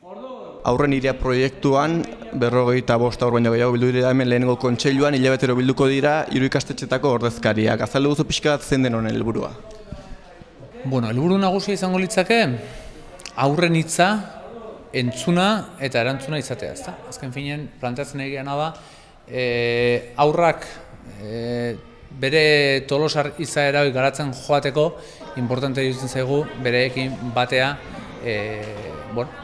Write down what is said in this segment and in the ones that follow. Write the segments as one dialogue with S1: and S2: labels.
S1: Aurren irea proiektuan, 55 haur baino gehiago bildu dira hemen lehenengo kontseiluan, hilabetero bilduko dira 3 ikastetxetako ordezkariak. Azaldu duzu pixka bat zein den honen helburua?
S2: Helburu nagusia izango litzake, aurren hitza, entzuna eta erantzuna izatea, ezta? Azken finean, planteatzen egiana da, aurrak bere tolosar izaera garatzen joateko, importante iruditzen zaigu bereekin batea,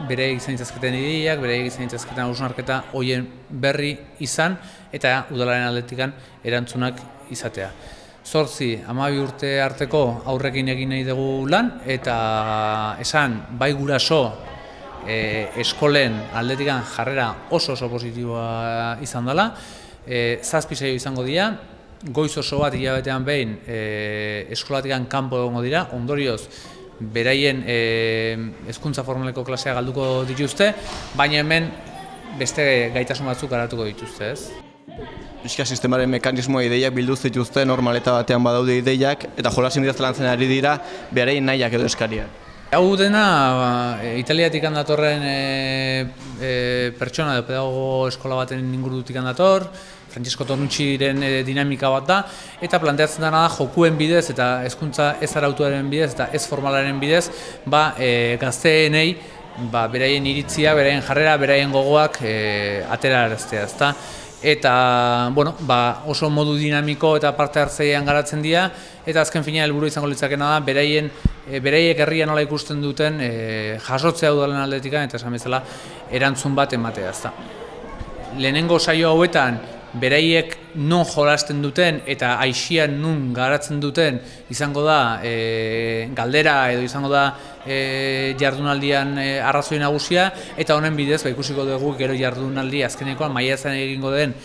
S2: bere izan ditzazketen ideiak, bere izan ditzazketen hausnarketa horien berri izan eta udalaren aldetikan erantzunak izatea. 8-12 urte arteko aurrekin egin nahi dugu lan eta esan bai guraso eskolen aldetikan jarrera oso positiboa izan dela. 7 saio izango dira, goiz oso bat hilabetean behin eskolatikan kanpo egongo dira, ondorioz beraien hezkuntza formaleko klasea galduko dituzte, baina hemen beste gaitasun batzuk garatuko dituzte, ez?
S1: Pixka sistemaren mekanismoa ideiak bildu zituzte, normaleta batean badaude ideiak, eta jolasin bidez lantzen ari dira beraien nahiak edo eskariak.
S2: Hau dena Italiatik datorren pertsona edo pedagogo eskola baten ingurutik dator, Francesco Tonucciren dinamika bat da, eta planteatzen dena da jokuen bidez eta hezkuntza ez arautuaren bidez eta ez formalaren bidez gazteenei beraien iritzia, beraien jarrera, beraien gogoak ateraraztea, ezta? Eta oso modu dinamiko eta parte hartzailean garatzen dira, eta azken finean helburu izango litzakena da beraiek herria nola ikusten duten jasotzea udalen aldetikan eta esan bezala erantzun bat ematea, ezta? Lehenengo saio hauetan beraiek non jolasten duten eta aixian nun garatzen duten izango da galdera edo izango da jardunaldian arrazoi nagusia, eta honen bidez ikusiko dugu gero jardunaldi azkenekoan maiatzean egingo den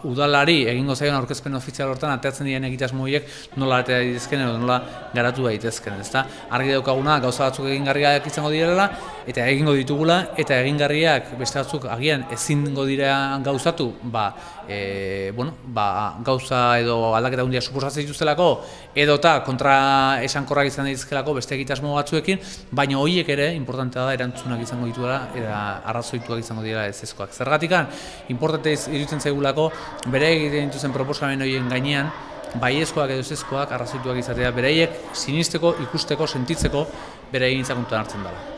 S2: udalari egingo zaion aurkezpen ofizial hortan ateratzen diren egitasmo horiek nola atera daitezken edo nola garatu daitezken, ezta? Argi daukaguna gauza batzuk egingarriak izango direla eta egingo ditugula, eta egingarriak beste batzuk agian ezingo dira gauzatu, gauza edo aldaketa handia suposatzen dituztelako edota kontra esankorrak izan daitezkelako beste egitasmo batzuekin, baina horiek ere importantea da erantzunak izango dituela eta arrazoituak izango dira ezezkoak. Zergatikan, importante iruditzen zaigulako bere egiten dituzen proposamen horien gainean baiezkoak edo ezezkoak arrazoituak izatea, beraiek sinisteko, ikusteko, sentitzeko bere egintza kontuan hartzen dela.